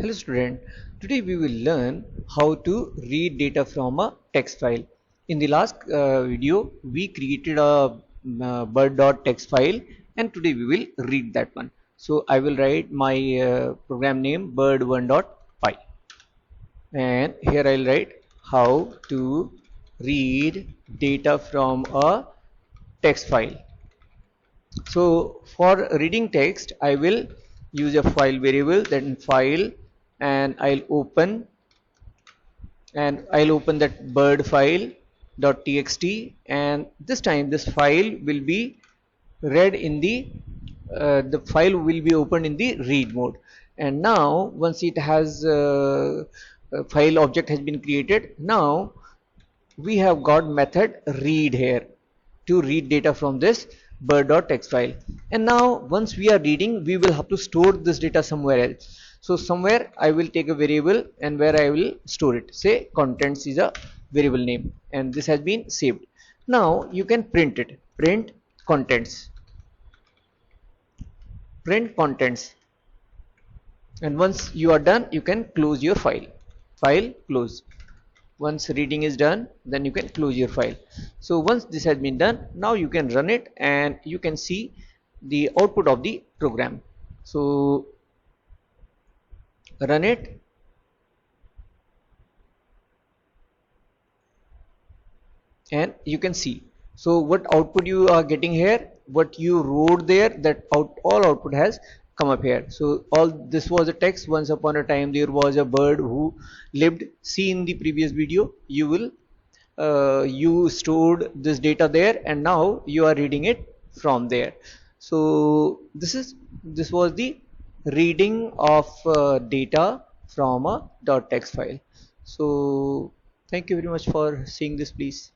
Hello student, today we will learn how to read data from a text file. In the last video we created a bird.txt file and today we will read that one. So I will write my program name bird1.py and here I'll write how to read data from a text file. So for reading text I will use a file variable, then file, and I'll open that bird file .txt, and this time this file will be read in the file will be opened in the read mode. And now once it has a file object has been created, now we have got method read here to read data from this bird.txt file. And now once we are reading, we will have to store this data somewhere else. So somewhere I will take a variable and where I will store it, say contents is a variable name, and this has been saved. Now you can print it, print contents, and once you are done you can close your file close. Once reading is done, then you can close your file. So once this has been done, now you can run it and you can see the output of the program. So run it, and you can see, so what output you are getting here, what you wrote there, that all output has come up here. So all this was a text: once upon a time there was a bird who lived. See in the previous video, you will you stored this data there and now you are reading it from there. So this was the reading of data from a .txt file. So thank you very much for seeing this. Please